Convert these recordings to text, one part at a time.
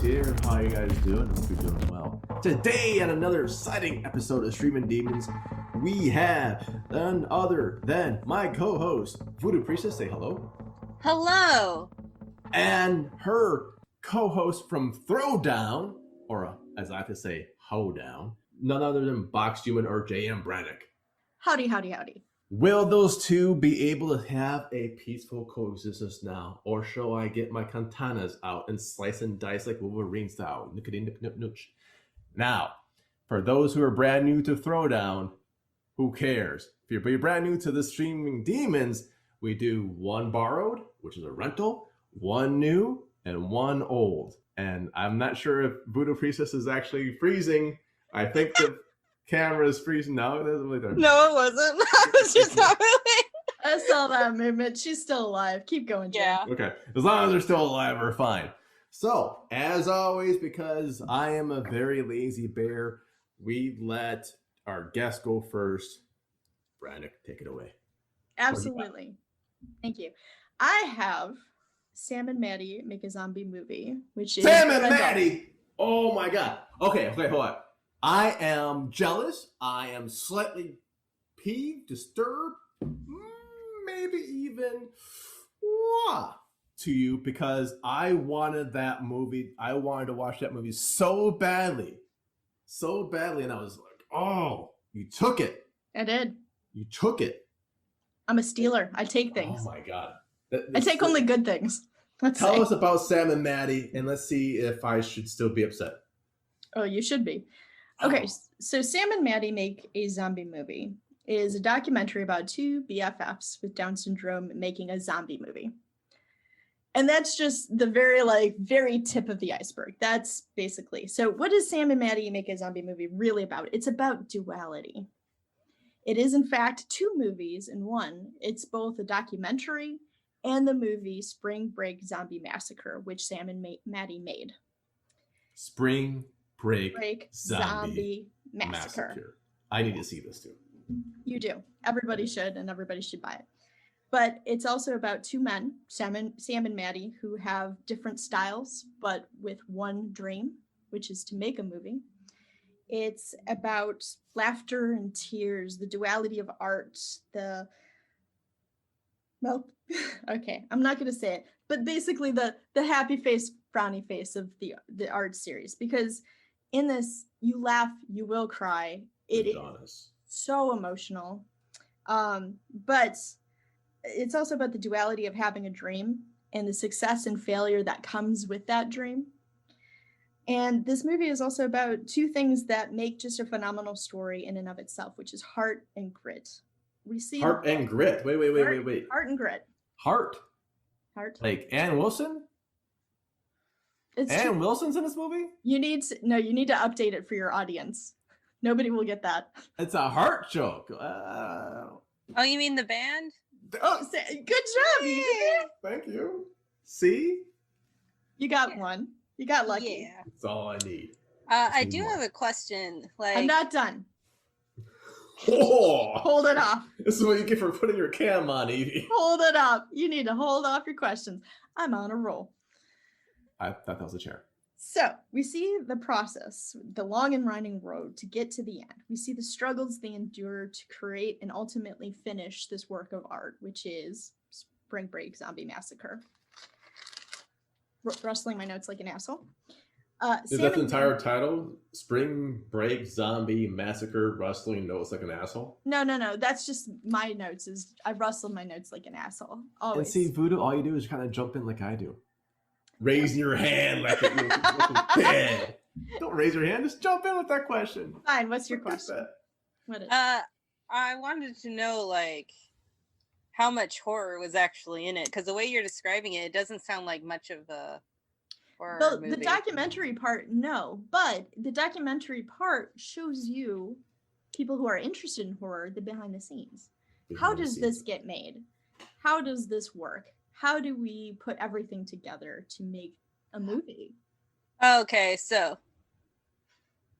here. How you guys doing? Hope you're doing well. Today, on another exciting episode of Streamin Demons, we have none other than my co-host, Voodoo Priestess. Say hello. Hello. And her co-host from Throwdown, or as I have to say, Hoedown, none other than Box Human or J.M. Brannick. Howdy, howdy, howdy. Will those two be able to have a peaceful coexistence now? Or shall I get my katanas out and slice and dice like Wolverine style? Now, for those who are brand new to Throwdown, who cares? If you're brand new to the Streaming Demons, we do one borrowed, which is a rental, one new, and one old. And I'm not sure if Voodoo Priestess is actually freezing. I think the camera is freezing now. It doesn't really matter. No, it wasn't. I was just not really. I saw that movement. She's still alive. Keep going, Jen. Yeah. Okay. As long as they're still alive, we're fine. So, as always, because I am a very lazy bear, we let our guest go first. Brannick, take it away. Absolutely. Thank you. I have Sam and Mattie make a zombie movie, which is Sam and Mattie! Oh my god. Okay, hold on. I am jealous. I am slightly peeved, disturbed, maybe even to you because I wanted that movie. I wanted to watch that movie so badly. And I was like, oh, you took it. I did. You took it. I'm a stealer. I take things. Oh my god. I take only good things. Tell us about Sam and Mattie, and let's see if I should still be upset. Oh, you should be. Okay, so Sam and Mattie Make a Zombie Movie is a documentary about two BFFs with Down syndrome making a zombie movie. And that's just the very tip of the iceberg. That's basically. So what is Sam and Mattie Make a Zombie Movie really about? It's about duality. It is, in fact, two movies in one. It's both a documentary and the movie Spring Break Zombie Massacre, which Sam and Mattie made. Spring Break Zombie Massacre. I need to see this too. You do. Everybody should, and everybody should buy it. But it's also about two men, Sam and Mattie, who have different styles, but with one dream, which is to make a movie. It's about laughter and tears, the duality of art, okay, I'm not going to say it, but basically the happy face, frowny face of the art series, because in this, you laugh, you will cry. It is so emotional. But it's also about the duality of having a dream and the success and failure that comes with that dream. And this movie is also about two things that make just a phenomenal story in and of itself, which is heart and grit. We see heart and grit. Wait. Heart and grit. Heart. Like Ann Wilson? Ann Wilson's in this movie? You need to update it for your audience. Nobody will get that. It's a heart joke. Oh, you mean the band? Oh, good job. Yeah. Thank you. See? You got one. You got lucky. Yeah. That's all I need. I do have a question. I'm not done. Oh, hold it off. This is what you get for putting your cam on, Edie. Hold it up. You need to hold off your questions. I'm on a roll. I thought that was a chair. So we see the process, the long and winding road to get to the end. We see the struggles they endure to create and ultimately finish this work of art, which is Spring Break Zombie Massacre. Rustling my notes like an asshole. Is that the entire title? Spring Break Zombie Massacre Rustling Notes Like an Asshole? No. That's just my notes. I rustled my notes like an asshole. Always. And see, Voodoo, all you do is kind of jump in like I do. Raise your hand like a bad. Don't raise your hand. Just jump in with that question. Fine. What's your question? What is? I wanted to know how much horror was actually in it, because the way you're describing it, it doesn't sound like much of a horror movie. The documentary part, no, but the documentary part shows you people who are interested in horror, the behind the scenes. How does this get made? How does this work? How do we put everything together to make a movie? Okay, so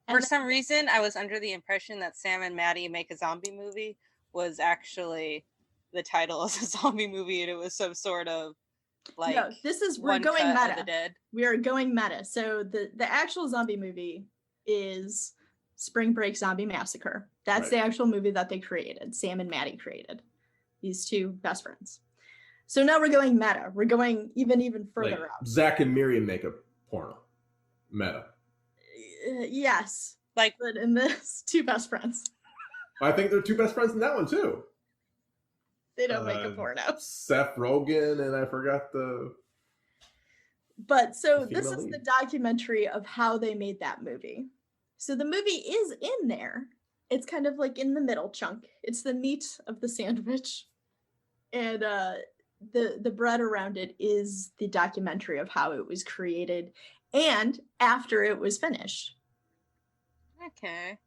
for some reason, I was under the impression that Sam and Mattie Make a Zombie Movie was actually the title of the zombie movie, and it was some sort of like No, we're one going cut of meta. the dead? We are going meta. So the actual zombie movie is Spring Break Zombie Massacre. That's the actual movie that they created. Sam and Mattie created. These two best friends. So now we're going meta. We're going even further out. Zach and Miriam make a porno. Meta. Yes. Like, but in this, two best friends. I think they're two best friends in that one too. They don't make a porno. Seth Rogen and I forgot the. But so the this is lead. the documentary of how they made that movie. So the movie is in there. It's kind of like in the middle chunk. It's the meat of the sandwich. And the bread around it is the documentary of how it was created and after it was finished. okay.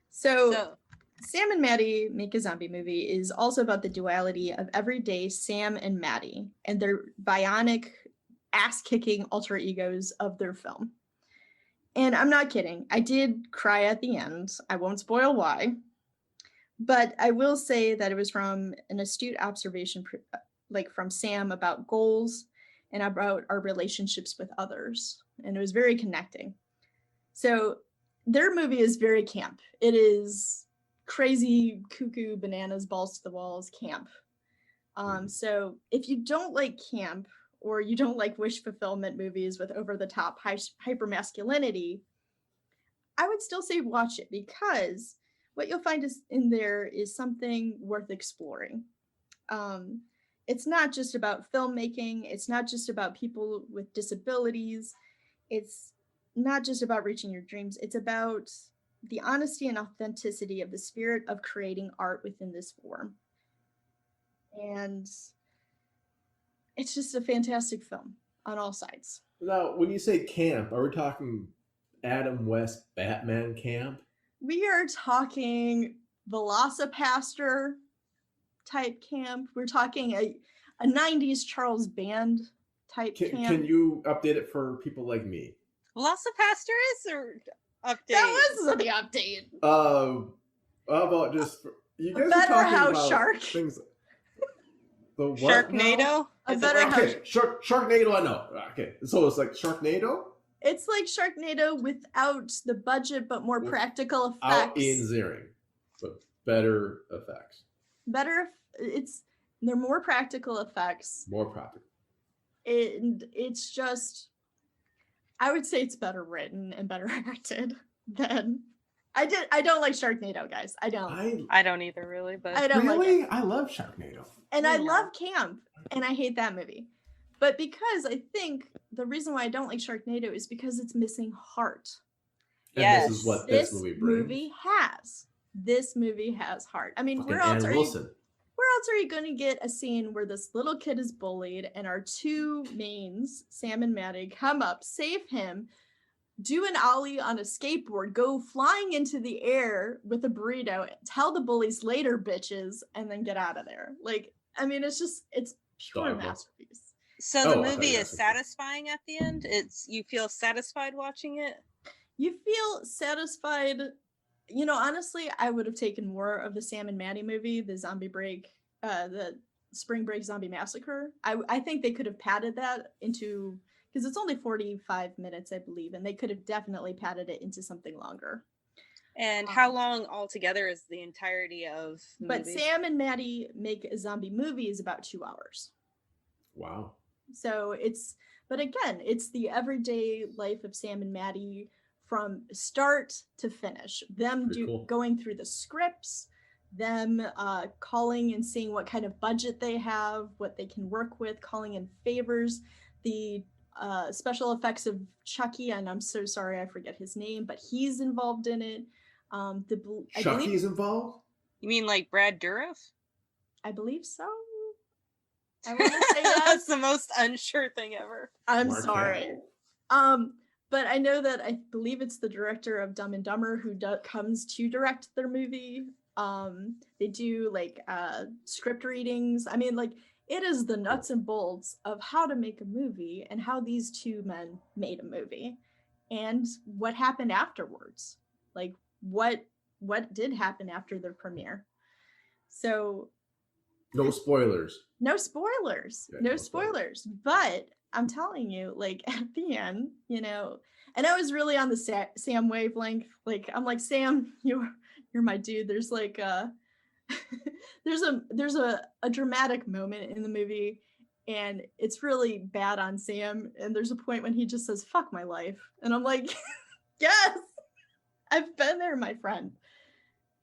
So Sam and Mattie Make a Zombie Movie is also about the duality of everyday Sam and Mattie and their bionic, ass-kicking alter egos of their film. And I'm not kidding. I did cry at the end. I won't spoil why. But I will say that it was from an astute observation, like from Sam, about goals and about our relationships with others. And it was very connecting. So their movie is very camp. It is crazy, cuckoo, bananas, balls to the walls camp. So if you don't like camp or you don't like wish fulfillment movies with over-the-top hyper masculinity, I would still say watch it because what you'll find is in there is something worth exploring. It's not just about filmmaking. It's not just about people with disabilities. It's not just about reaching your dreams. It's about the honesty and authenticity of the spirit of creating art within this form. And it's just a fantastic film on all sides. Now, when you say camp, are we talking Adam West Batman camp? We are talking Velocipaster type camp. We're talking a 90s Charles Band type camp. Can you update it for people like me? Velocipaster is or update? That was the update. How about just you guys Better are talking House about Shark. things. The what? Sharknado? Now? A Better House. Okay, Sharknado. I know. Okay, so it's like Sharknado. It's like Sharknado without the budget, but more practical effects. Out in Zering, but better effects. They're more practical effects. More practical. And it's just, I would say it's better written and better acted than I don't like Sharknado, guys. I don't. I don't either, really. But I don't really like it. I love Sharknado, and I love camp, and I hate that movie. But because I think the reason why I don't like Sharknado is because it's missing heart. Yes. And this is what this movie brings. This movie has heart. I mean, Fucking where else Ann are Wilson. you going to get a scene where this little kid is bullied and our two mains, Sam and Mattie, come up, save him, do an ollie on a skateboard, go flying into the air with a burrito, tell the bullies later, bitches, and then get out of there. Like, I mean, it's pure masterpiece. So the movie is satisfying at the end? You feel satisfied watching it? You feel satisfied. You know, honestly, I would have taken more of the Sam and Mattie movie, the Spring Break Zombie Massacre. I think they could have padded that into, because it's only 45 minutes, I believe, and they could have definitely padded it into something longer. And how long altogether is the entirety of the movie? But Sam and Mattie Make a Zombie Movie is about 2 hours. Wow. So but again, it's the everyday life of Sam and Mattie from start to finish. Them going through the scripts, them calling and seeing what kind of budget they have, what they can work with, calling in favors, the special effects of Chucky, and I'm so sorry I forget his name, but he's involved in it. Chucky's involved? You mean like Brad Dourif? I believe so. I want to say yes. That's the most unsure thing ever. I'm sorry. But I know that I believe it's the director of Dumb and Dumber who comes to direct their movie. They do like script readings. I mean, like, it is the nuts and bolts of how to make a movie and how these two men made a movie and what happened afterwards. Like, what did happen after their premiere. So No spoilers. No spoilers. Okay, No no spoilers. spoilers. But I'm telling you, like at the end, you know, and I was really on the Sam wavelength. Like I'm like, Sam, you're my dude. There's like there's a dramatic moment in the movie, and it's really bad on Sam. And there's a point when he just says, "Fuck my life," and I'm like, yes, I've been there, my friend.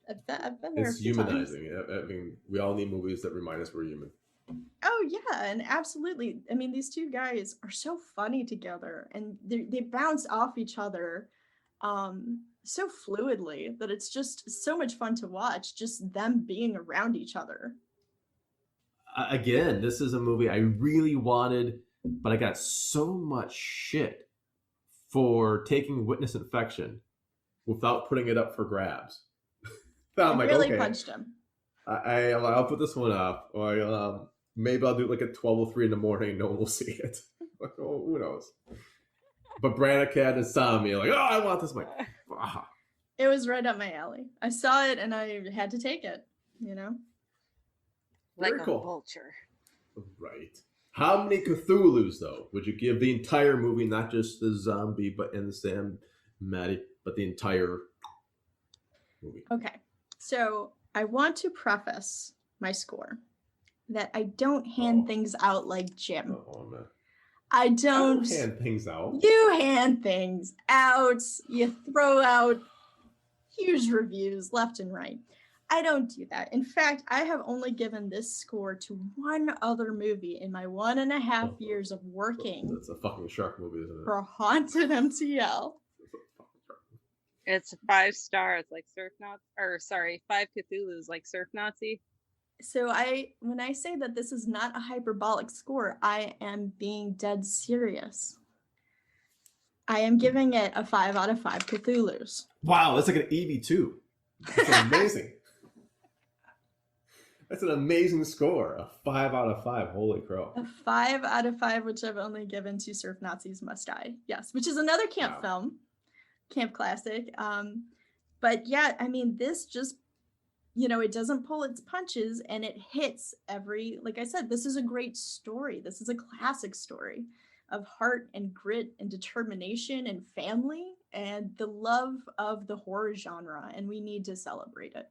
I've been there. It's a few times. humanizing. I mean, we all need movies that remind us we're human. Oh yeah, and absolutely. I mean, these two guys are so funny together, and they bounce off each other so fluidly that it's just so much fun to watch, just them being around each other. Again, this is a movie I really wanted, but I got so much shit for taking Witness Infection without putting it up for grabs. I'm like, really okay, punched him. I'll put this one up, or maybe I'll do it like at 12:03 in the morning. No one will see it. Like, oh, who knows? But Brannicat and Sami are like, oh, I want this. I'm like, ah. It was right up my alley. I saw it and I had to take it. You know, Like Very a cool. vulture. Right. How many Cthulhus, though, would you give the entire movie, not just the zombie, but and the Sam, Mattie, but the entire movie? Okay, so I want to preface my score that I don't hand things out like Jim. Oh, man. I don't hand things out. You hand things out. You throw out huge reviews left and right. I don't do that. In fact, I have only given this score to one other movie in my 1.5 years of working. That's a fucking shark movie, isn't it? For HauntedMTL. It's 5 stars, like Surf Nazi, or sorry, 5 Cthulhu's, like Surf Nazi. So when I say that this is not a hyperbolic score, I am being dead serious. I am giving it a 5 out of 5 Cthulhu's. Wow, that's like an EV2. That's amazing. That's an amazing score. A 5 out of 5. Holy crow. A 5 out of 5, which I've only given to Surf Nazis Must Die. Yes, which is another camp film. Camp classic. But yeah, I mean, this just, you know, it doesn't pull its punches and it hits like I said, this is a great story. This is a classic story of heart and grit and determination and family and the love of the horror genre. And we need to celebrate it.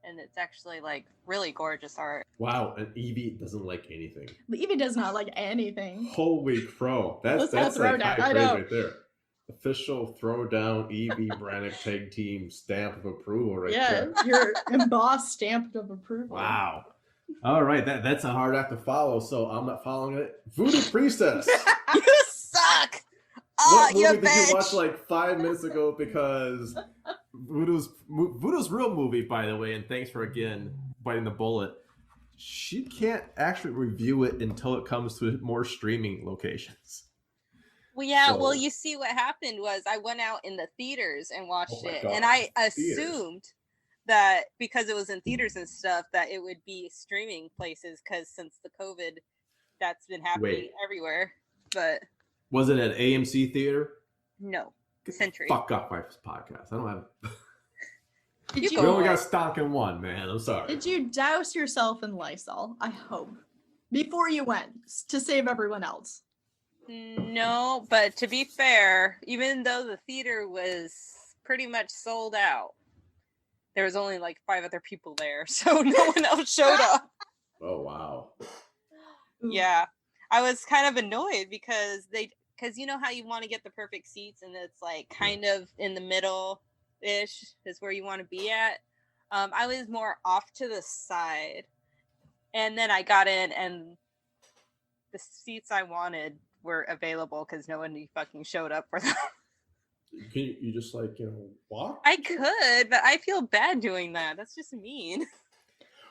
And it's actually like really gorgeous art. Wow, and Evie doesn't like anything. Evie does not like anything. Holy crow. That's like high praise right there. Official throwdown Evie Brannick tag team stamp of approval right there. Yeah, your embossed stamp of approval. Wow. All right, that's a hard act to follow, so I'm not following it. Voodoo Priestess. You suck. Oh, what movie you did bitch. you watch like 5 minutes ago? Because Voodoo's real movie, by the way, and thanks for again biting the bullet. She can't actually review it until it comes to more streaming locations. Well, yeah. Well, you see, what happened was I went out in the theaters and watched it, and I assumed that because it was in theaters and stuff that it would be streaming places, because since the COVID, that's been happening everywhere. But was it an AMC theater? No, Century. Fuck off my podcast. I don't have. We only got stock in one, man. I'm sorry. Did you douse yourself in Lysol? I hope before you went to save everyone else. No, but to be fair, even though the theater was pretty much sold out, there was only like 5 other people there, so no one else showed up. Oh, wow. Yeah. I was kind of annoyed because you know how you want to get the perfect seats and it's like kind of in the middle-ish is where you want to be at. I was more off to the side, and then I got in and the seats I wanted were available because no one fucking showed up for them. Can you just walk? I could, but I feel bad doing that. That's just mean.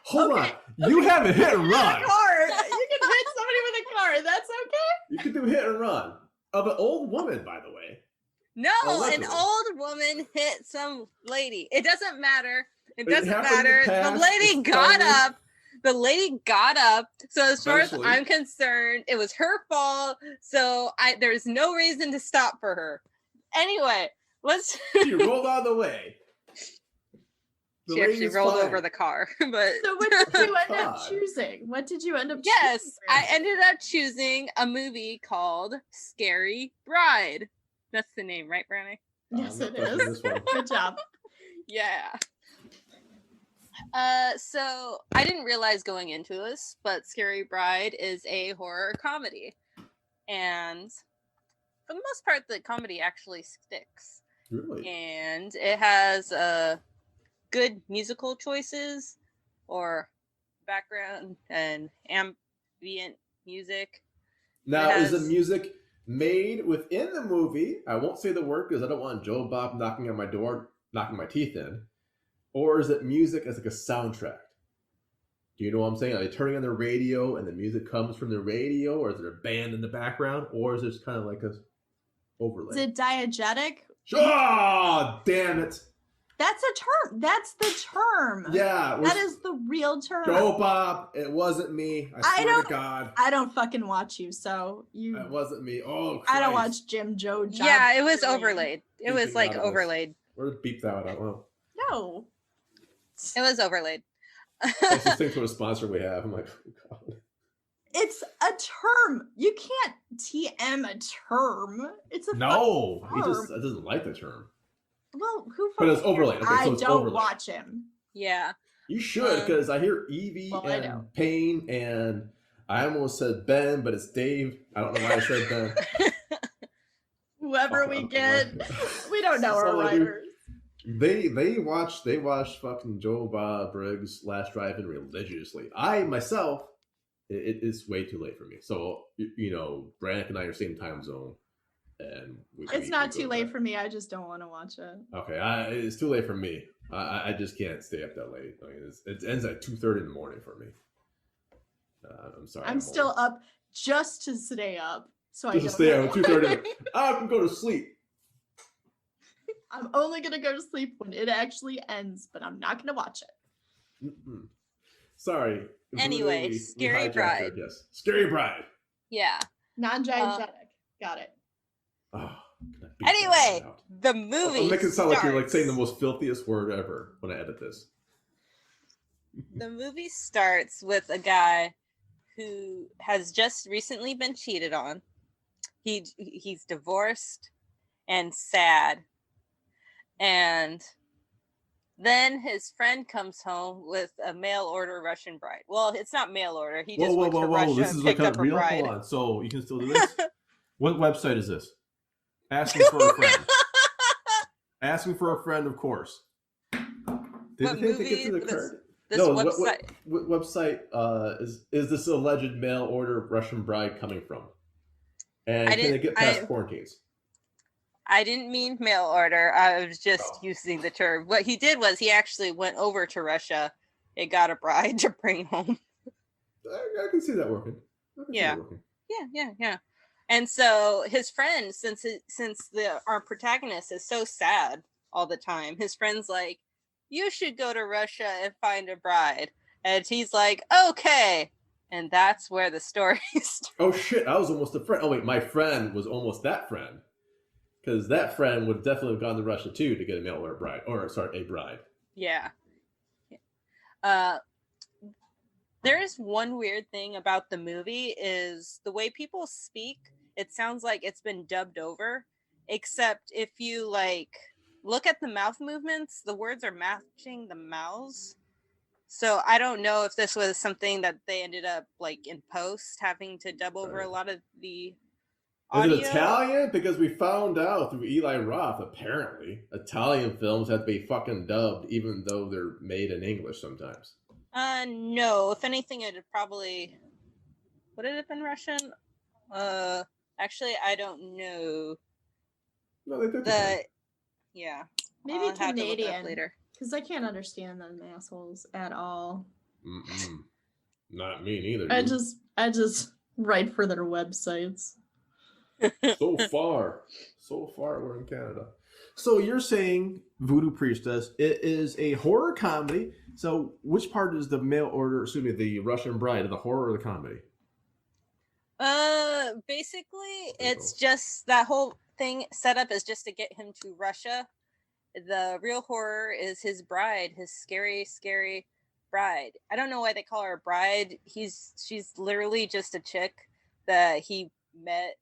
Hold on. You have a hit and run. You can hit somebody with a car. That's okay. You can do hit and run of an old woman, by the way. No, an old woman hit some lady. It doesn't matter. It doesn't matter. The lady got up. The lady got up. So as far as I'm concerned, it was her fault. So there's no reason to stop for her. Anyway, let's. She rolled out of the way. She actually rolled over the car. But so what did you end God. up choosing? What did you end up choosing? Yes, I ended up choosing a movie called Scary Bride. That's the name, right, Brandy? Yes, I'm it not touching is. this one. Good job. Yeah. So I didn't realize going into this, but Scary Bride is a horror comedy. And for the most part, the comedy actually sticks. Really? And it has good musical choices or background and ambient music. Now, It is the has- music made within the movie? I won't say the word because I don't want Joe Bob knocking on my door, knocking my teeth in. Or is it music as like a soundtrack? Do you know what I'm saying? Are they turning on the radio and the music comes from the radio? Or is there a band in the background? Or is it just kind of like a overlay? Is it diegetic? Oh, damn it. That's a term. That's the term. Yeah. That is the real term. Joe Bob, it wasn't me. I swear to God. I don't fucking watch you, so you. It wasn't me. Oh, Christ. I don't watch Jim Joe. Job Yeah, it was Billion. overlaid. It was like Out of this. overlaid. Or beep that out. Well, No. It was overlaid. closest thing to a sponsor we have. I'm like, oh, God. It's a term. You can't TM a term. It's a No, fucking he term. just doesn't like the term. Well, who? But it's fucking overlaid. cares? Okay, so I it's don't overlaid. watch him. Yeah. You should, because I hear Evie Well, I and don't. Payne, and I almost said Ben, but it's Dave. I don't know why I said Ben. Whoever Fuck, we I'm get, like- we don't know That's our all I do. writers. They watch fucking Joe Bob Briggs' Last Drive-In religiously. I myself, it is way too late for me. So you know, Brannick and I are same time zone, and It's not too late for me. I just don't want to watch it. Okay, it's too late for me. I just can't stay up that late. I mean, it ends at 2:30 in the morning for me. I'm sorry. I'm still up just to stay up, so I Just to stay up at 2:30. I can go to sleep. I'm only gonna go to sleep when it actually ends, but I'm not gonna watch it. Mm-mm. Sorry. Anyway, We Scary hijacked Bride. her, yes, Scary Bride. Yeah. Non-diegetic. Got it. Oh, can I beat that Anyway, one out? the movie. I'll make it sound like you're like saying the starts- most filthiest word ever when I edit this. The movie starts with a guy who has just recently been cheated on. He's divorced and sad. And then his friend comes home with a mail order Russian bride. Well, it's not mail order. He just went to Russia This and is like picked a up a real. bride. Hold on. So you can still do this? What website is this? Asking for a friend. Asking for a friend, of course. Did What they get to the movie? card? This No, website. what website is this alleged mail order Russian bride coming from? And can it get past quarantines? I didn't mean mail order. I was just using the term. What he did was he actually went over to Russia and got a bride to bring home. I can see that working. Yeah. Yeah. And so his friend, since our protagonist is so sad all the time, his friend's like, "You should go to Russia and find a bride." And he's like, "Okay." And that's where the story starts. Oh shit! I was almost a friend. Oh wait, my friend was almost that friend, because that friend would definitely have gone to Russia too to get a mail order bride, or sorry, a bride. Yeah. There is one weird thing about the movie is the way people speak. It sounds like it's been dubbed over, except if you like look at the mouth movements, the words are matching the mouths. So I don't know if this was something that they ended up like in post having to dub over a lot of the audio. Is it Italian? Because we found out through Eli Roth, apparently, Italian films have to be fucking dubbed, even though they're made in English sometimes. No. If anything, it'd probably would it have been Russian? Actually, I don't know. No, they did. Yeah. Maybe I'll have to look it up Canadian. later. Because I can't understand them assholes at all. Mm-mm. Not me neither. I dude. just write for their websites. so far we're in Canada. So you're saying Voodoo Priestess, it is a horror comedy. So which part is the mail order, the Russian bride, the horror or the comedy? Basically it's just that whole thing set up is just to get him to Russia. The real horror is his bride, his scary, scary bride. I don't know why they call her a bride. She's literally just a chick that he met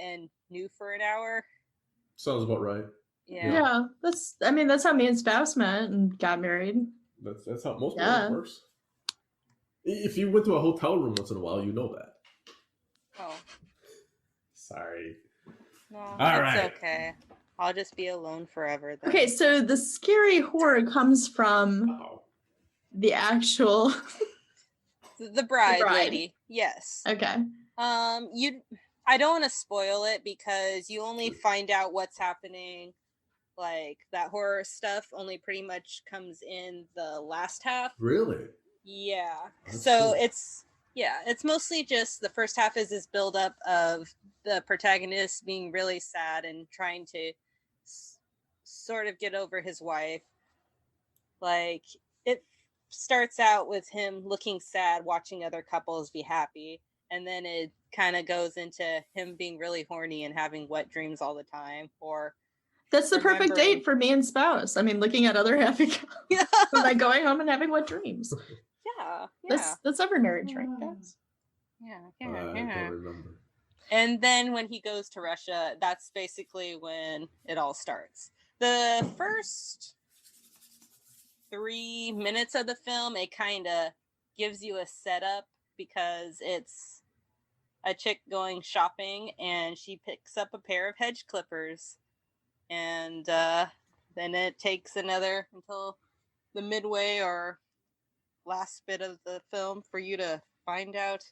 and knew for an hour. Sounds about right. Yeah. That's how me and spouse met and got married. That's how most marriage works. If you went to a hotel room once in a while, you know that. Oh. Sorry. No, it's okay. I'll just be alone forever then. Okay, so the scary horror comes from the actual the bride lady. Yes. Okay. I don't want to spoil it because you only find out what's happening. Like that horror stuff only pretty much comes in the last half. Really? Yeah. So it's mostly just the first half is this build up of the protagonist being really sad and trying to sort of get over his wife. Like it starts out with him looking sad, watching other couples be happy, and then it kind of goes into him being really horny and having wet dreams all the time. Or that's the perfect date for me and spouse. I mean, looking at other happy couples and like going home and having wet dreams. Yeah. That's every marriage, right, guys? Yeah. I don't remember. And then when he goes to Russia, that's basically when it all starts. The first 3 minutes of the film, it kind of gives you a setup because it's a chick going shopping and she picks up a pair of hedge clippers. And then it takes another until the midway or last bit of the film for you to find out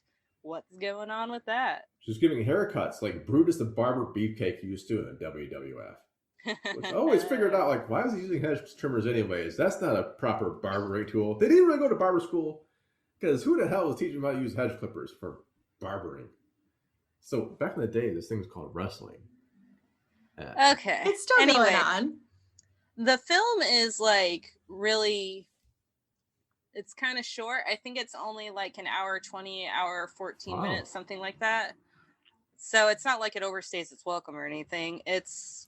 what's going on with that. She's giving haircuts like Brutus the Barber Beefcake used to in WWF. Which I always figured out, like, why was he using hedge trimmers anyways? That's not a proper barbering tool. They didn't really go to barber school because who the hell was teaching them how to use hedge clippers for barbering? So back in the day, this thing was called wrestling. Okay. It's still going on. The film is like really, it's kind of short. I think it's only like an hour 20, hour 14 minutes, something like that. So it's not like it overstays its welcome or anything. It's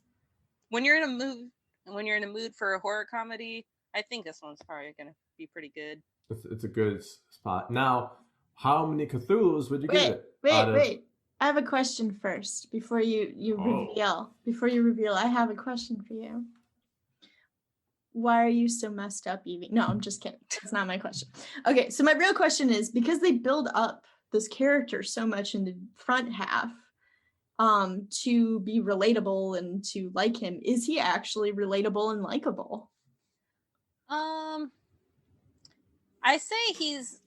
when you're in a mood for a horror comedy, I think this one's probably going to be pretty good. It's a good spot. Now, how many Cthulhu's would you give it? Wait. I have a question first before you reveal. Before you reveal, I have a question for you. Why are you so messed up, Evie? No, I'm just kidding. That's not my question. Okay, so my real question is, because they build up this character so much in the front half to be relatable and to like him, is he actually relatable and likable? I say he's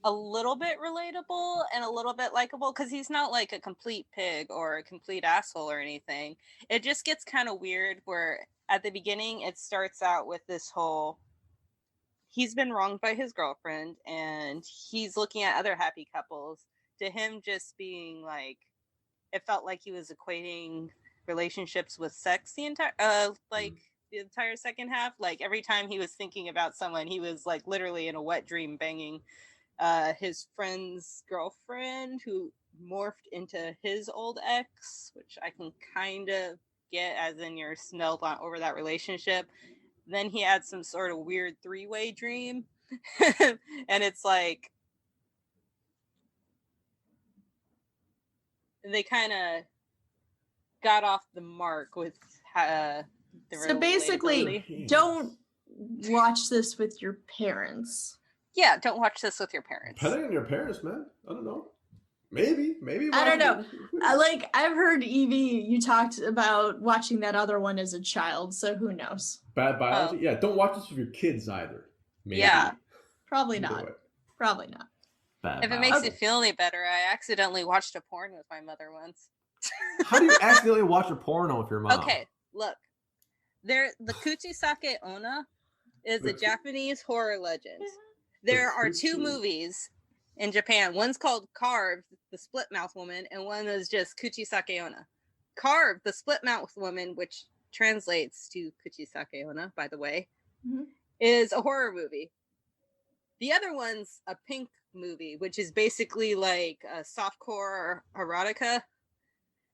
a little bit relatable and a little bit likable because he's not like a complete pig or a complete asshole or anything. It just gets kind of weird where at the beginning it starts out with this whole he's been wronged by his girlfriend and he's looking at other happy couples, to him just being like, it felt like he was equating relationships with sex the entire the entire second half. Like every time he was thinking about someone, he was like literally in a wet dream banging his friend's girlfriend who morphed into his old ex, which I can kind of get, as in you're smelled on over that relationship. Then he had some sort of weird 3-way dream. And it's like they kind of got off the mark with so basically don't watch this with your parents. Yeah, don't watch this with your parents. Depending on your parents, man. I don't know. Maybe. I don't know. I've heard Evie, you talked about watching that other one as a child, so who knows? Bad biology? Oh. Yeah, don't watch this with your kids either. Maybe. Yeah. Probably not. Probably not. Bad if it makes you feel any better, I accidentally watched a porn with my mother once. How do you accidentally watch a porno with your mom? Okay, look. The Kuchisake Onna is a Japanese horror legend. There are 2 movies in Japan. One's called Carved, the Split Mouth Woman, and one is just Kuchisake Onna. Carved, the Split Mouth Woman, which translates to Kuchisake Onna, by the way, is a horror movie. The other one's a pink movie, which is basically like a softcore erotica.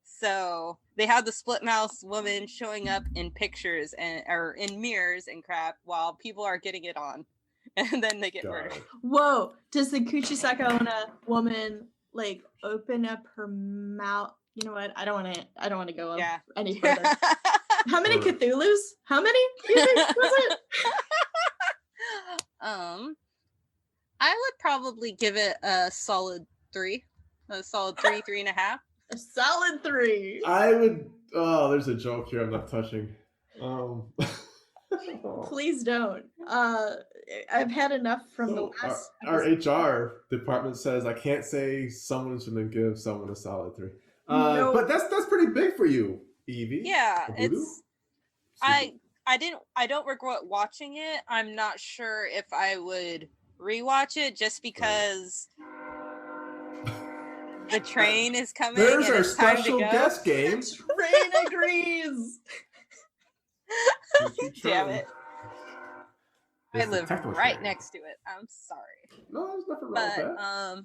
So they have the split mouth woman showing up in pictures or in mirrors and crap while people are getting it on, and then they get murdered. Whoa! Does the Kuchisaka Onna woman like open up her mouth? You know what? I don't want to go up any further. How many Cthulhu's? How many? You think was it? I would probably give it a solid 3. A solid 3, 3.5. A solid 3. I would. Oh, there's a joke here I'm not touching. Please don't. I've had enough from the last. Our HR department says I can't say someone shouldn't give someone a solid 3. No. But that's pretty big for you, Evie. Yeah, it's. I don't regret watching it. I'm not sure if I would rewatch it just because the train is coming. There's and our it's time special to go. guest game. Train agrees. Damn it. I It's the live technical right train. next to it. I'm sorry. No, there's nothing wrong with But that.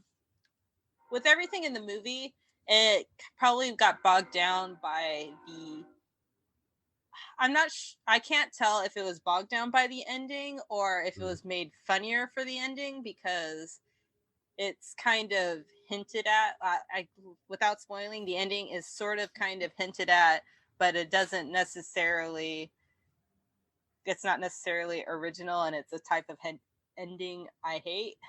with everything in the movie, it probably got bogged down by the I can't tell if it was bogged down by the ending or if it was made funnier for the ending, because it's kind of hinted at. I without spoiling, the ending is sort of kind of hinted at, but it doesn't necessarily. It's not necessarily original, and it's a type of ending I hate.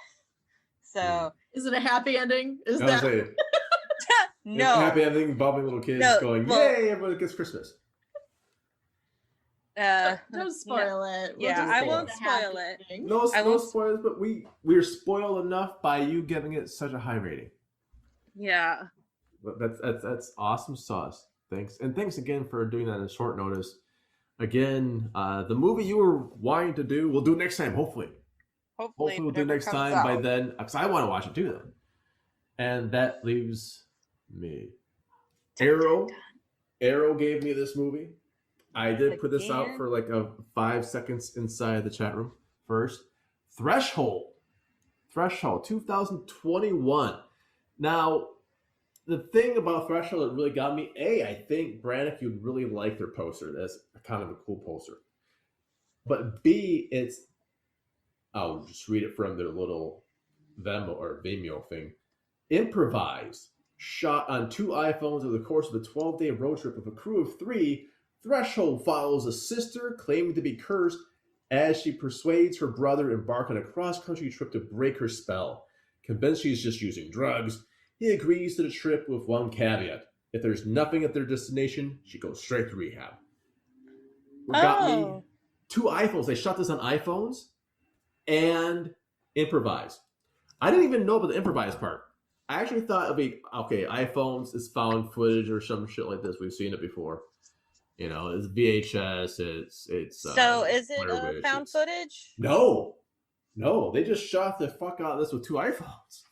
So, is it a happy ending? Is I that was saying, no happy ending involving little kids going, "Yay! Everyone gets Christmas." don't spoil it. We'll Yeah, just I say won't it's a happy spoil it. ending. No spoilers, but we're spoiled enough by you giving it such a high rating. Yeah. But that's awesome sauce. Thanks, and thanks again for doing that in short notice. Again, the movie you were wanting to do, we'll do next time. Hopefully we'll do next time out. by then, because I want to watch it too. Then, and that leaves me. Arrow gave me this movie. I did put this out for like 5 seconds inside the chat room. First, Threshold, 2021. Now, the thing about Threshold that really got me, I think, Brannick, you'd really like their poster. That's kind of a cool poster. But B, I'll just read it from their little Venmo or Vimeo thing. Improvised, shot on 2 iPhones over the course of a 12-day road trip with a crew of 3, Threshold follows a sister claiming to be cursed as she persuades her brother to embark on a cross-country trip to break her spell. Convinced she's just using drugs, he agrees to the trip with one caveat. If there's nothing at their destination, she goes straight to rehab. What got me? 2 iPhones. They shot this on iPhones and improvised. I didn't even know about the improvised part. I actually thought it'd be, okay, iPhones is found footage or some shit like this. We've seen it before. You know, it's VHS. It's. So is it found footage? No, they just shot the fuck out of this with 2 iPhones.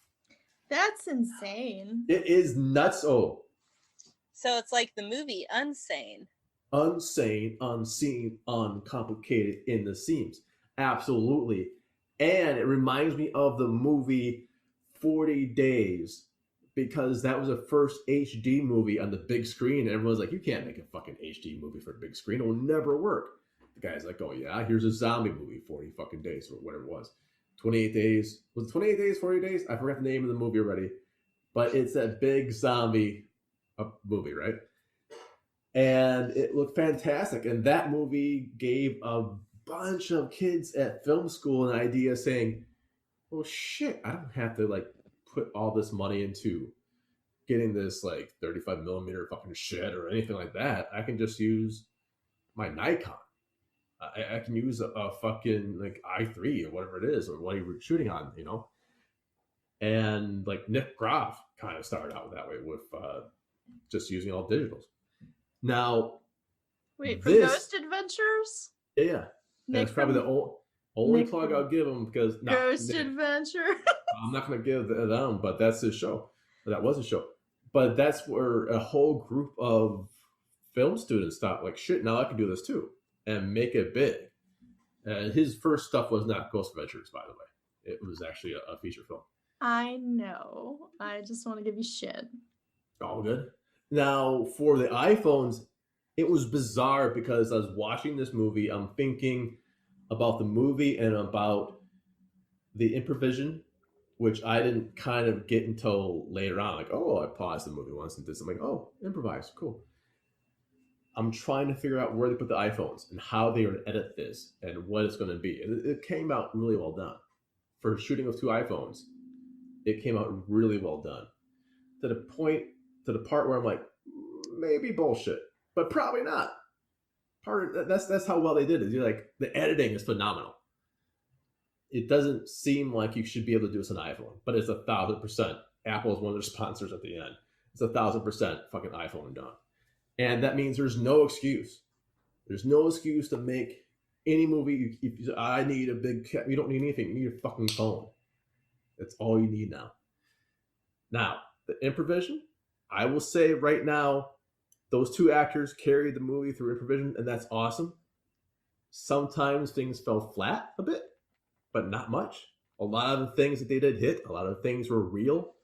That's insane. It is nuts. Oh. So it's like the movie Unsane. Unsane, unseen, uncomplicated in the seams. Absolutely. And it reminds me of the movie 40 Days, because that was the first HD movie on the big screen. And everyone's like, you can't make a fucking HD movie for a big screen. It will never work. The guy's like, oh yeah, here's a zombie movie, 40 fucking days or whatever it was. 28 days. Was it 28 days, 40 days? I forgot the name of the movie already. But it's that big zombie movie, right? And it looked fantastic. And that movie gave a bunch of kids at film school an idea saying, well, shit, I don't have to like put all this money into getting this like 35 millimeter fucking shit or anything like that. I can just use my Nikon. I can use a fucking like i3 or whatever it is, or what you were shooting on, you know? And like Nick Groff kind of started out that way with just using all digitals. Now, wait, for Ghost Adventures? Yeah. That's probably the only plug I'll give him, because Ghost Adventure. I'm not going to give them, but that's his show. That was a show. But that's where a whole group of film students thought, like, shit, now I can do this too and make it big. And his first stuff was not Ghost Adventures, by the way. It was actually a feature film. I know. I just want to give you shit. All good. Now, for the iPhones, it was bizarre because I was watching this movie. I'm thinking about the movie and about the improvisation, which I didn't kind of get until later on. Like, oh, I paused the movie once and did something. Oh, improvise, cool. I'm trying to figure out where they put the iPhones and how they would edit this and what it's going to be. And it came out really well done. For shooting with 2 iPhones, it came out really well done. To the part where I'm like, maybe bullshit, but probably not. That's how well they did it. You're like, the editing is phenomenal. It doesn't seem like you should be able to do this on iPhone, but it's 1,000%. Apple is one of their sponsors at the end. It's 1,000% fucking iPhone done. And that means there's no excuse. There's no excuse to make any movie. I need a big. You don't need anything. You need a fucking phone. That's all you need now. Now, the improvisation, I will say right now, those 2 actors carried the movie through improvisation, and that's awesome. Sometimes things fell flat a bit, but not much. A lot of the things that they did hit. A lot of the things were real.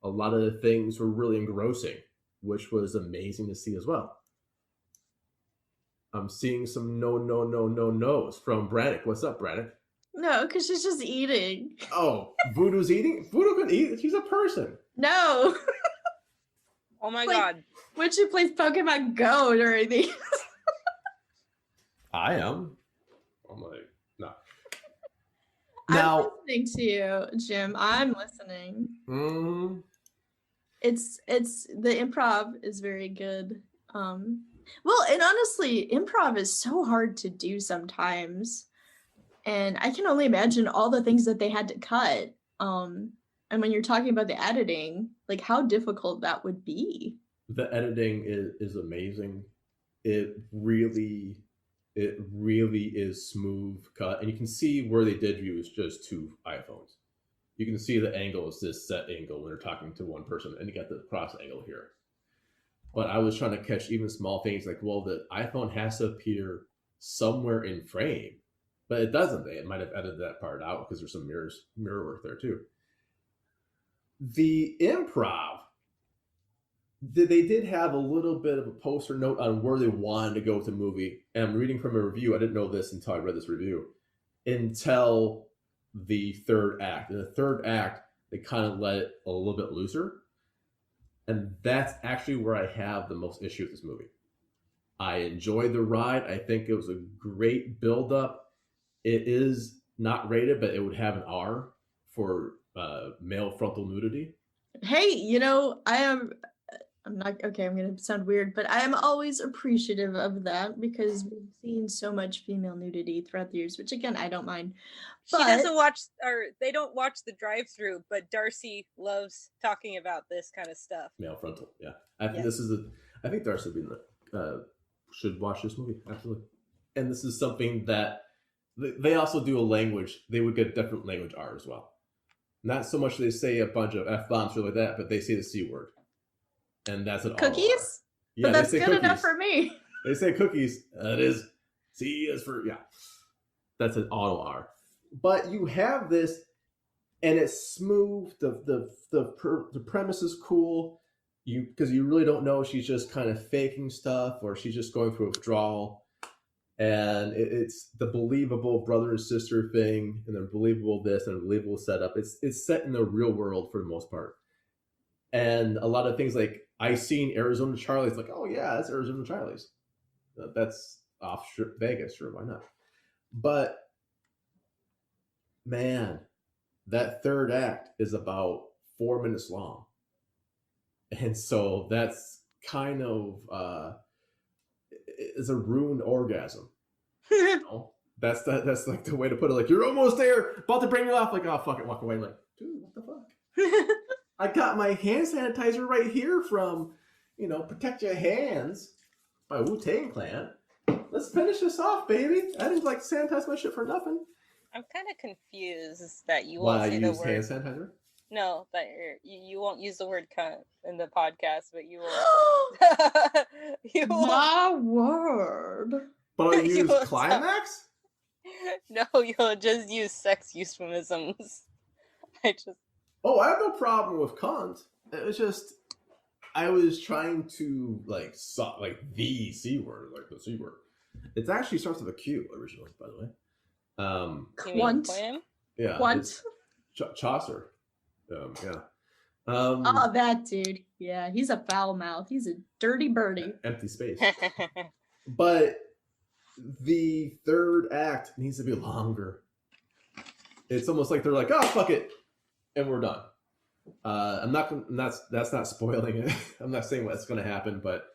A lot of the things were really engrossing, which was amazing to see as well. I'm seeing some no's from Brannick. What's up, Brannick? No, because she's just eating. Oh, Voodoo's eating? Voodoo can eat. She's a person. No. Oh my God. When she plays Pokemon Go or anything. I am. I'm like, no. I'm listening to you, Jim. I'm listening. It's the improv is very good. Well, and honestly, improv is so hard to do sometimes. And I can only imagine all the things that they had to cut. And when you're talking about the editing, like how difficult that would be. The editing is amazing. It really is smooth cut. And you can see where they did use just 2 iPhones. You can see the angle is this set angle when they're talking to one person, and you got the cross angle here. But I was trying to catch even small things like, well, the iPhone has to appear somewhere in frame, but it doesn't. They might have edited that part out because there's some mirror work there too. The improv, they did have a little bit of a poster note on where they wanted to go with the movie. And I'm reading from a review. I didn't know this until I read this review. Until the 3rd act. In the 3rd act, they kind of let it a little bit looser. And that's actually where I have the most issue with this movie. I enjoyed the ride. I think it was a great build-up. It is not rated, but it would have an R for male frontal nudity. Hey, I'm not okay. I'm going to sound weird, but I am always appreciative of that because we've seen so much female nudity throughout the years, which again, I don't mind. But... She doesn't watch, or they don't watch the drive-through, but Darcy loves talking about this kind of stuff. Male frontal, yeah. I think I think Darcy should watch this movie, absolutely. And this is something that they also do a language. They would get different language R as well. Not so much they say a bunch of F-bombs or like that, but they say the C word. And that's an cookies? Yeah, but that's good cookies. Enough for me. They say cookies. That is C is for, yeah. That's an auto R. But you have this, and it's smooth. The premise is cool. Because you really don't know if she's just kind of faking stuff or she's just going through a withdrawal. And it's the believable brother and sister thing, and the believable this and the believable setup. It's set in the real world for the most part. And a lot of things like I seen Arizona Charlie's, like, oh yeah, that's Arizona Charlie's. That's off Vegas, sure, why not? But man, that 3rd act is about 4 minutes long. And so that's kind of is a ruined orgasm. You know? That's like the way to put it. Like, you're almost there, about to bring it off, like, oh fuck it, walk away. Like, dude, what the fuck? I got my hand sanitizer right here from, Protect Your Hands by Wu-Tang Clan. Let's finish this off, baby. I didn't sanitize my shit for nothing. I'm kind of confused that you won't say the word. Why I use hand sanitizer? No, that you won't use the word cunt in the podcast, but you will. You will. My word. But I use climax? No, you'll just use sex euphemisms. Oh, I have no problem with cunt. It's just I was trying to like the C word, like the C word. It actually starts with a Q originally, by the way. Quant. Yeah. Quant. Chaucer. Yeah. Oh, that dude. Yeah, he's a foul mouth. He's a dirty birdie. Empty space. But the third act needs to be longer. It's almost like they're like, oh, fuck it, and we're done. I'm not. That's not spoiling it. I'm not saying what's going to happen, but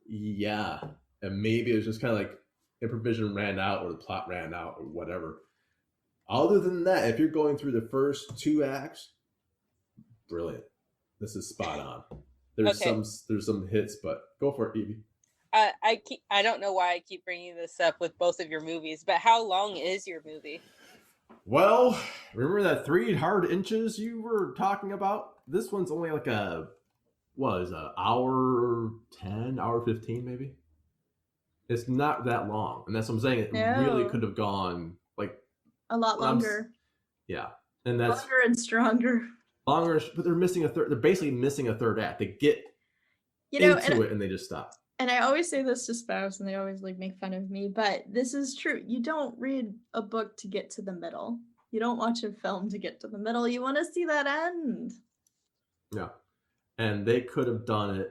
yeah, and maybe it was just kind of like improvisation ran out, or the plot ran out, or whatever. Other than that, if you're going through the first 2 acts, brilliant. This is spot on. There's some hits, but go for it, Evie. I don't know why I keep bringing this up with both of your movies, but how long is your movie? Well, remember that 3 hard inches you were talking about? This one's only like an hour 10, hour 15 maybe. It's not that long, and that's what I'm saying. It really could have gone like a lot longer. Yeah, and that's longer and stronger. Longer, but they're missing a third. They're basically missing a third act. They get into it and they just stop. And I always say this to spouse, and they always like make fun of me, but this is true. You don't read a book to get to the middle. You don't watch a film to get to the middle. You want to see that end. Yeah, and they could have done it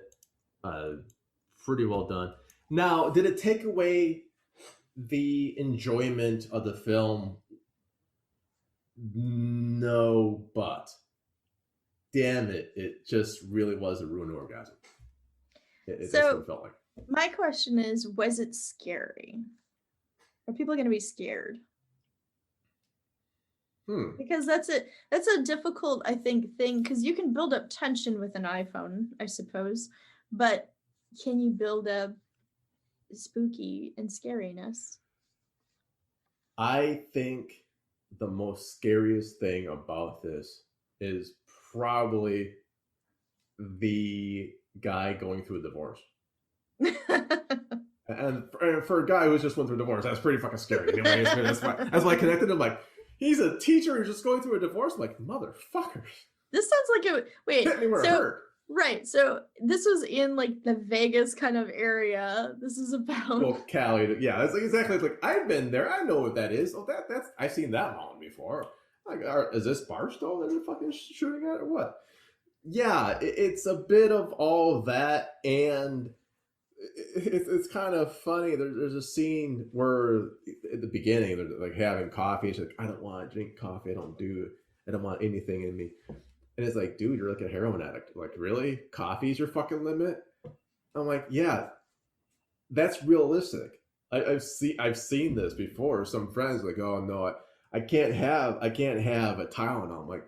pretty well done. Now, did it take away the enjoyment of the film? No, but damn it, it just really was a ruined orgasm. That's what it felt like. My question is, was it scary? Are people going to be scared? Because that's a difficult, I think, thing, because you can build up tension with an iPhone, I suppose, but can you build up spooky and scariness? I think the most scariest thing about this is probably the guy going through a divorce. and for a guy who's just went through a divorce, that's pretty fucking scary. Anyway, that's why I connected him. Like, he's a teacher who's just going through a divorce. I'm like, motherfuckers. This sounds like hit me where it hurt. Right, so this was in like the Vegas kind of area. This is about Cali. Yeah, that's like exactly. It's like, I've been there. I know what that is. Oh, that's I've seen that mountain before. Like, is this Barstow that they're fucking shooting at or what? Yeah, it's a bit of all that, and it's kind of funny. There's a scene where at the beginning they're like having coffee. She's like, I don't want to drink coffee. I don't want anything in me. And it's like, dude, you're like a heroin addict. Like, really? Coffee's your fucking limit? I'm like, yeah, that's realistic. I've seen this before. Some friends like, oh no, I can't have a Tylenol. I'm like,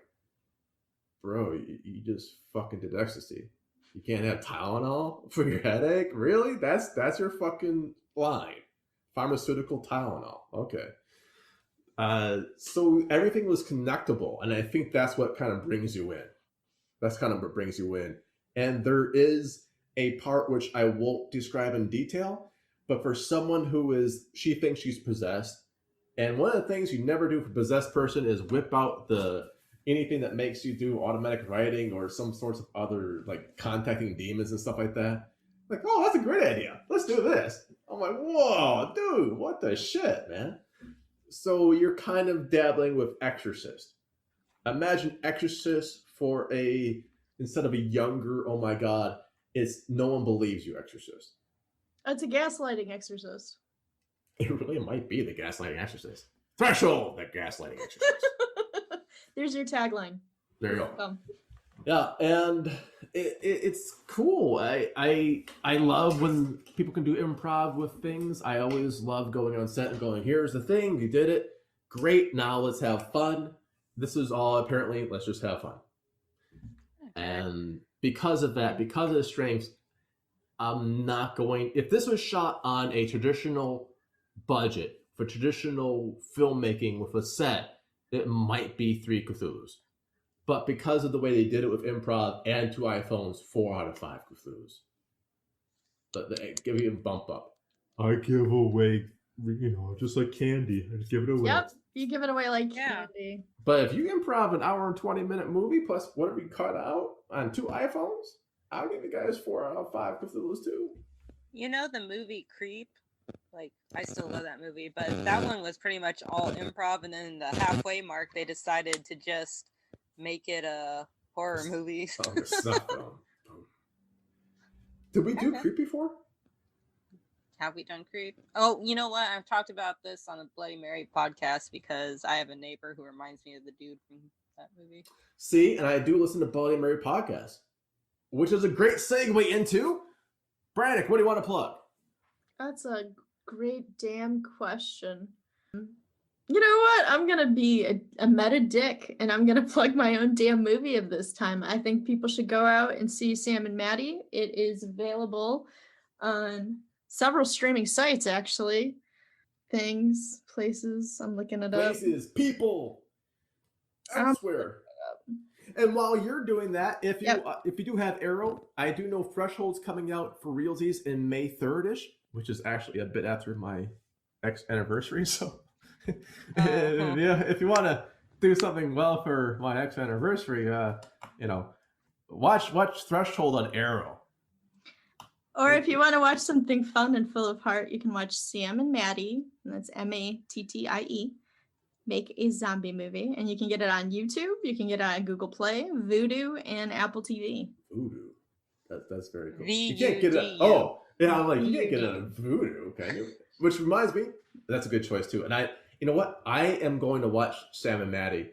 bro, you just fucking did ecstasy. You can't have Tylenol for your headache? Really? That's your fucking line. Pharmaceutical Tylenol. Okay. So everything was connectable, and I think that's what kind of brings you in. That's kind of what brings you in. And there is a part which I won't describe in detail, but for someone she thinks she's possessed, and one of the things you never do for a possessed person is whip out anything that makes you do automatic writing or some sorts of other, like, contacting demons and stuff like that. Like, oh, that's a great idea. Let's do this. I'm like, whoa, dude, what the shit, man? So you're kind of dabbling with Exorcist. Imagine Exorcist instead of a younger, oh my God, it's no one believes you Exorcist. It's a gaslighting exorcist. It really might be the gaslighting exorcist. Threshold, the gaslighting exorcist. There's your tagline. There you go. Yeah, and it's cool. I love when people can do improv with things. I always love going on set and going, here's the thing, you did it. Great, now let's have fun. This is all apparently, let's just have fun. And because of that, because of the strengths, I'm not going, if this was shot on a traditional budget for traditional filmmaking with a set, it might be 3 Cthulhus. But because of the way they did it with improv and 2 iPhones, 4 out of 5 Cthulhus. But they give you a bump up. I give away, just like candy. I just give it away. Yep, you give it away like candy. But if you improv an hour and 20-minute movie plus whatever you cut out on 2 iPhones, I'll give you guys 4 out of 5 because of those two. You know the movie Creep? Like, I still love that movie, but that one was pretty much all improv, and then the halfway mark, they decided to just make it a horror movie. Oh, the snuff film. Did we do Creep before? Have we done Creep? Oh, you know what? I've talked about this on the Bloody Mary podcast because I have a neighbor who reminds me of the dude from that movie. See, and I do listen to Bloody Mary podcast, which is a great segue into Brannick. What do you want to plug? That's a great damn question. You know what? I'm going to be a meta dick, and I'm going to plug my own damn movie of this time. I think people should go out and see Sam and Mattie. It is available on several streaming sites, actually. Things, places. I'm looking it up. Places, people, elsewhere. And while you're doing that, if you do have Arrow, I do know Threshold's coming out for realsies in May 3rd-ish, which is actually a bit after my anniversary. So, if you want to do something well for my anniversary, watch Threshold on Arrow. Or if you want to watch something fun and full of heart, you can watch Sam and Mattie, and that's Mattie, make a zombie movie, and you can get it on YouTube, you can get it on Google Play, Vudu, and Apple TV. Vudu, that's very cool. You can't get it. Oh, yeah, I'm like, you can't get it on Vudu, can you? Which reminds me, that's a good choice too. And you know what? I am going to watch Sam and Mattie.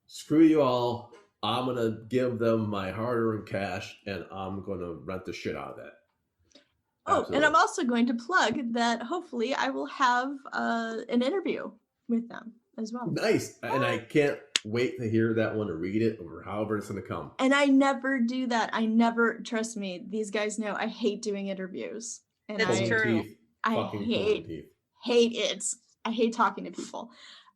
Screw you all. I'm gonna give them my hard-earned cash, and I'm gonna rent the shit out of that. Oh, Absolutely. and I'm also going to plug that hopefully I will have an interview with them as well. Nice. And I can't wait to hear that one or read it or however it's going to come. And I never do that. Trust me, these guys know I hate doing interviews. And It's true. I hate it. I hate talking to people.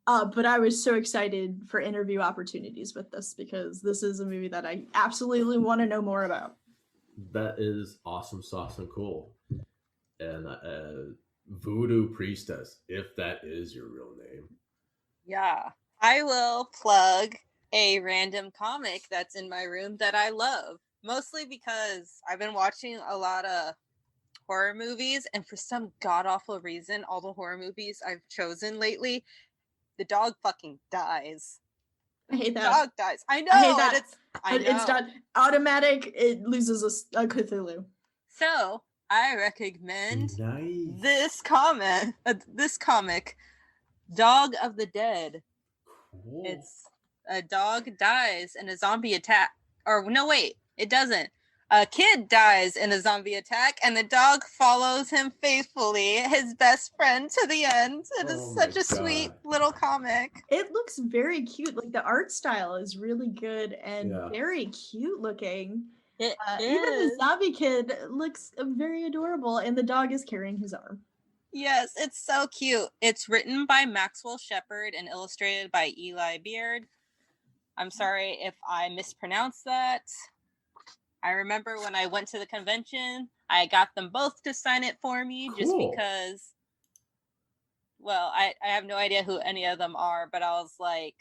But I was so excited for interview opportunities with this because this is a movie that I absolutely want to know more about. That is awesome sauce and cool. And Voodoo Priestess, if that is your real name. Yeah. I will plug a random comic that's in my room that I love. Mostly because I've been watching a lot of horror movies, and for some god-awful reason, all the horror movies I've chosen lately, the dog fucking dies. I hate that. Dog dies. I know. I hate that. It's not automatic. It loses a Cthulhu. So I recommend Nice. this comic, Dog of the Dead. Cool. It's a dog dies in a zombie attack. Or no, wait, it doesn't. A kid dies in a zombie attack, and the dog follows him faithfully, his best friend, to the end. It is such a sweet little comic. It looks very cute. Like the art style is really good and very cute looking. Even the zombie kid looks very adorable, and the dog is carrying his arm. Yes, it's so cute. It's written by Maxwell Shepherd and illustrated by Eli Beard. I'm sorry if I mispronounced that. I remember when I went to the convention, I got them both to sign it for me just because, well, I have no idea who any of them are, but I was like,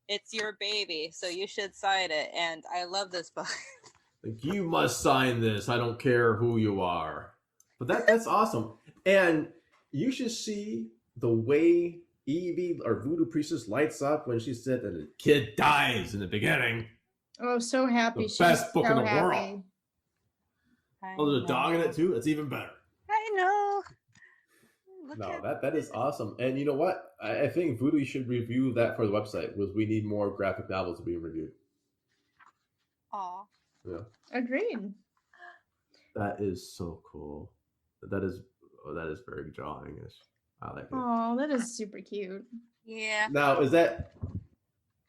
it's your baby, so you should sign it. And I love this book. Like, you must sign this. I don't care who you are. But that's awesome. And you should see the way Evie, or Voodoo Priestess, lights up when she said that a kid dies in the beginning. Oh, so happy. The best book in the world. Oh, there's a dog in it too? It's even better. I know. That is awesome. And you know what? I think Voodoo should review that for the website, because we need more graphic novels to be reviewed. Aw. Yeah. Agreed. That is so cool. That is very drawing-ish. I like it. Oh, that is super cute. Yeah. Now, is that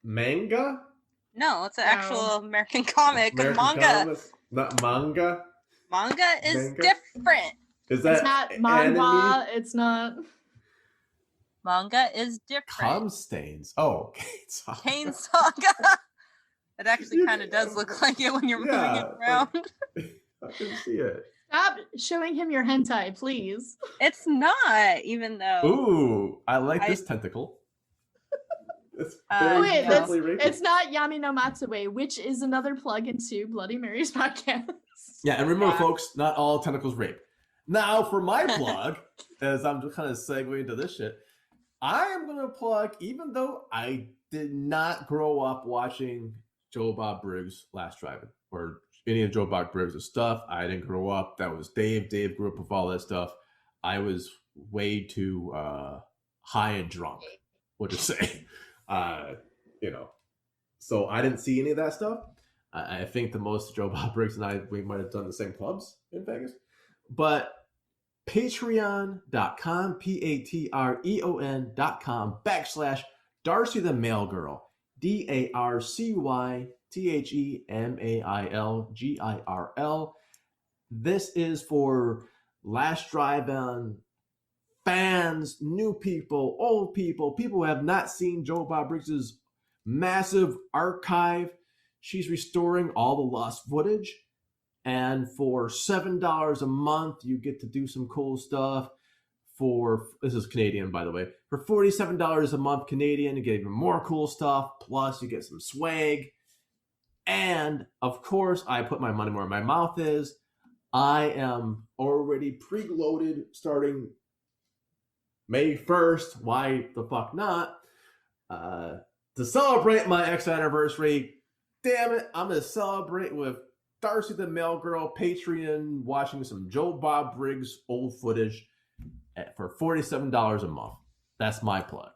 manga? No, it's an actual American comic. American manga. Comics? Not manga? Manga is different. Is that it's not manga. anime? It's not. Manga is different. Cum stains. Oh, Kane Saga. It actually kind of does look like it when you're moving it around. I can see it. Stop showing him your hentai, please. It's not, even though. Ooh, I like this tentacle. It's Oh, very wait, definitely rapey. it's not Yami no Matsue, which is another plug into Bloody Mary's podcast. Yeah, and remember, Yeah. folks, not all tentacles rape. Now, for my plug, as I'm just kind of segueing into this shit, I am going to plug, even though I did not grow up watching Joe Bob Briggs' Last Drive-In or any of Joe Bob Briggs' stuff. I didn't grow up. That was Dave. Dave grew up with all that stuff. I was way too high and drunk, we'll just say. So I didn't see any of that stuff. I think the most Joe Bob Briggs and I, we might have done the same clubs in Vegas. But patreon.com, patreon.com /Darcy the Mail Girl, DarcyTheMailGirl. This is for Last Drive-In fans, new people, old people who have not seen Joe Bob Briggs' massive archive. She's restoring all the lost footage. And for $7 a month, you get to do some cool stuff. This is Canadian, by the way. For $47 a month Canadian, you get even more cool stuff. Plus, you get some swag. And, of course, I put my money where my mouth is. I am already preloaded starting May 1st. Why the fuck not? To celebrate my anniversary, damn it, I'm going to celebrate with Darcy the Mail Girl Patreon, watching some Joe Bob Briggs old footage for $47 a month. That's my plug.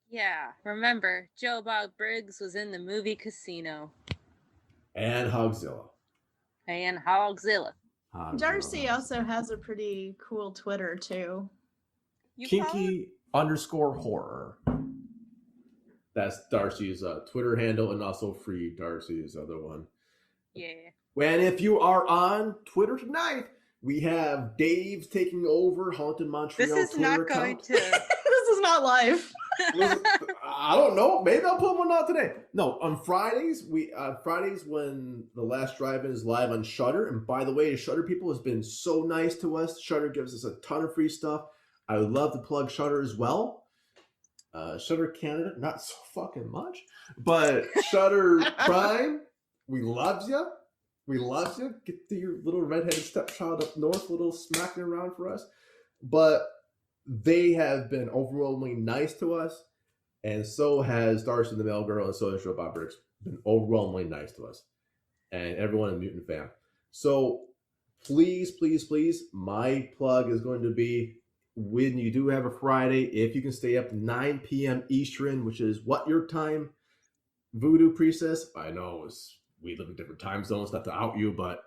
Yeah, remember, Joe Bob Briggs was in the movie Casino. And Hogzilla. And Hogzilla. Darcy also has a pretty cool Twitter, too. Kinky_horror. That's Darcy's Twitter handle, and also Free Darcy's other one. Yeah. And if you are on Twitter tonight, we have Dave's taking over Haunted Montreal. This is Twitter not going account. to. This is not live. I don't know. Maybe I'll put one out today. No, on Fridays, Fridays when the Last Drive-In is live on Shudder. And by the way, Shudder people has been so nice to us. Shudder gives us a ton of free stuff. I would love to plug Shudder as well. Shudder Canada, not so fucking much, but Shudder Prime, we love you. We love you. Get to your little redheaded stepchild up north, little smacking around for us. But they have been overwhelmingly nice to us, and so has Darcy the Mail Girl, and so has Joe Bob Briggs. Been overwhelmingly nice to us, and everyone in Mutant Fam. So please, please, please, my plug is going to be when you do have a Friday, if you can stay up 9 p.m. Eastern, which is what your time, Voodoo Priestess? I know we live in different time zones, not to out you, but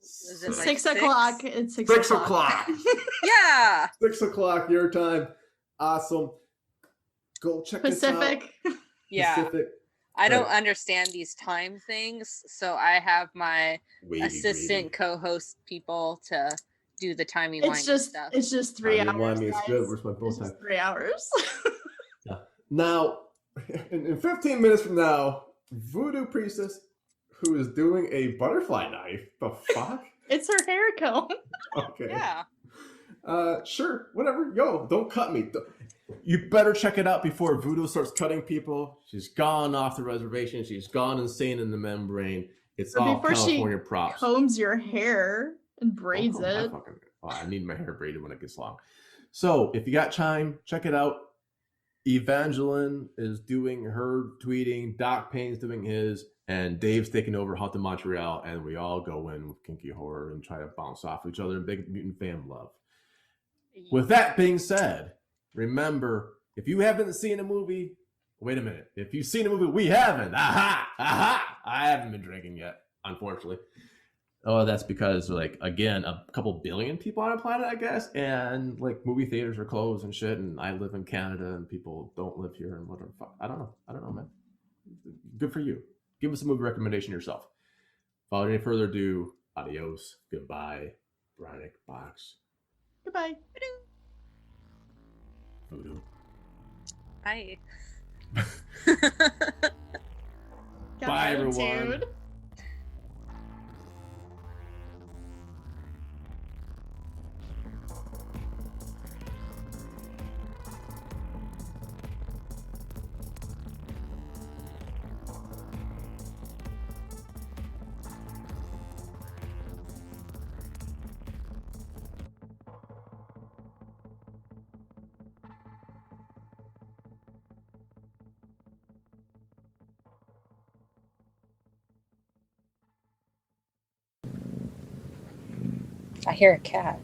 Is it like 6 o'clock. It's 6 6 o'clock. o'clock. Yeah. 6 o'clock your time. Awesome. Go check Pacific. this out. Yeah. Pacific. I don't understand these time things, so I have my Wavy, assistant wavy. co-host people to do the timey It's wimey just stuff. it's just 3 I mean, hours. it's guys. good. Where's my bow It's tie? just 3 hours. Now, in 15 minutes from now, Voodoo Priestess, who is doing a butterfly knife. The fuck? It's her hair comb. Okay. Yeah. Sure. Whatever. Yo, don't cut me. You better check it out before Voodoo starts cutting people. She's gone off the reservation. She's gone insane in the membrane. It's all Before she California props. combs your hair and braids Oh, it. I need my hair braided when it gets long. So if you got time, check it out. Evangeline is doing her tweeting. Doc Payne's doing his. And Dave's taking over Haunted Montreal. And we all go in with kinky horror and try to bounce off each other and big Mutant Fam love. With that being said, remember, if you haven't seen a movie, wait a minute. If you've seen a movie, we haven't. Aha! I haven't been drinking yet, unfortunately. Oh, that's because, like, again, a couple billion people on the planet, I guess, and, like, movie theaters are closed and shit, and I live in Canada, and people don't live here, and whatever. I don't know, man. Good for you. Give us a movie recommendation yourself. Without any further ado, adios, goodbye, Bronic Box. Goodbye. Voodoo. Bye. Bye, everyone. Attitude. I hear a cat.